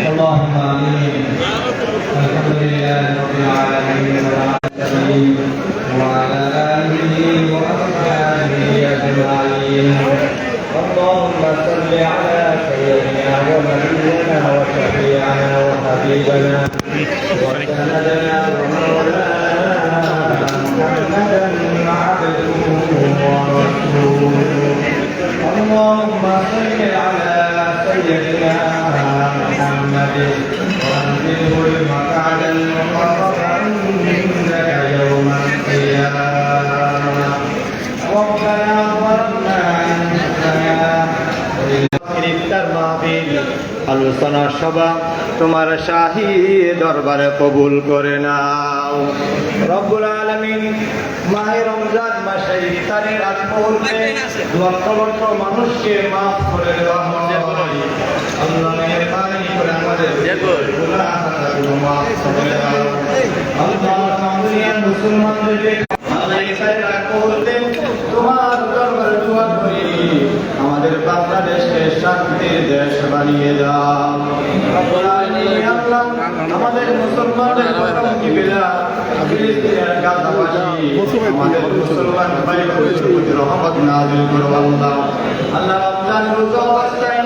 اللهم آمين. الحمد لله رب العالمين وعلى آله وأصحابه أجمعين. اللهم صل على سيدنا ونبينا وشفيعنا وحبيبنا وسندنا ومولانا محمدا عبده ورسوله. اللهم صل على سيدنا محمد وانزله المقعد المقرب عندك يوم القيامة. ربنا ظلمنا أنفسنا ইফতার মাহফিল আলোচনা সভা তোমার শাহী দরবারে কবুল করে নাও রব্বুল আলামিন। মাহে রমজান মাসে ইফতারের আগ মুহূর্তে লক্ষ লক্ষ মানুষকে মাফ করে দেওয়া হয়। আল্লাহ মেহেরবানি করে আমাদের গুনাহগুলো মাফ করে দাও। আল্লাহ দুনিয়ার মুসলমানদেরকে আল্লাহ ইফতারের আগ মুহূর্তে তোমার দরবারে দোয়া করি আমাদের বাংলাদেশকে শান্তির দেশ বানিয়ে দাও রব্বুল আলামিন। আল্লাহ আমাদের মুসলমানদের প্রতিবেলা ফিলিস্তিনের গাজাবাসী আমাদের মুসলমান ভাইদের প্রতি রহমত নাযিল করো আল্লাহ। আল্লাহ রমজান রোজা অবস্থায়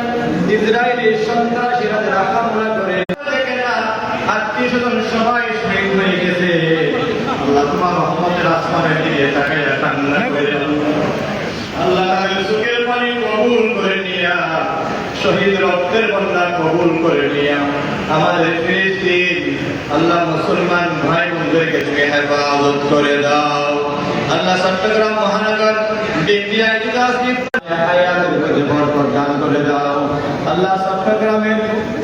ইসরায়েলি সন্ত্রাসীরা যারা হামলা করে আত্মীয়স্বজন সবাই শহীদ হয়ে গেছে আল্লাহ তোমার রহমতের আসমানের দিকে তাকিয়ে কান্না করে আল্লাহ তাআলা চোখের পানি কবুল করে নিয়া শহীদ রক্তের বন্যা কবুল করে নিয়া আমাদের ফিলিস্তিন আল্লাহ মুসলমান ভাই বোনদেরকে তুমি হেফাজত করে দাও আল্লাহ। চট্টগ্রাম মহানগর বিপিআই হায়াতের মধ্যে বরকত দান করে দাও আল্লাহ। চট্টগ্রামের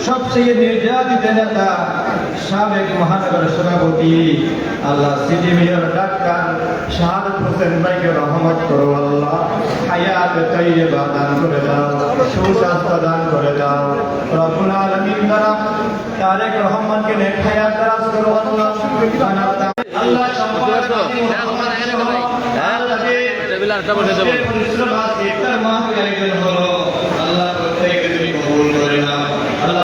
সবচেয়ে নির্যাতিত নেতা সাবেক মহানগর সভাপতি আল্লাহ সিটি মেয়র ডাক্তার শাহাদত হোসেন ভাইকে রহমত করো আল্লাহ। হায়াতে তাইয়্যিবা দান করে দাও, সুস্বাস্থ্য দান করে দাও রব্বুল আলামিন। দ্বারা তারেক রহমানকে নেক হায়াত দারাজ করো আল্লাহ। আল্লাহ সম্পদ আল্লাহ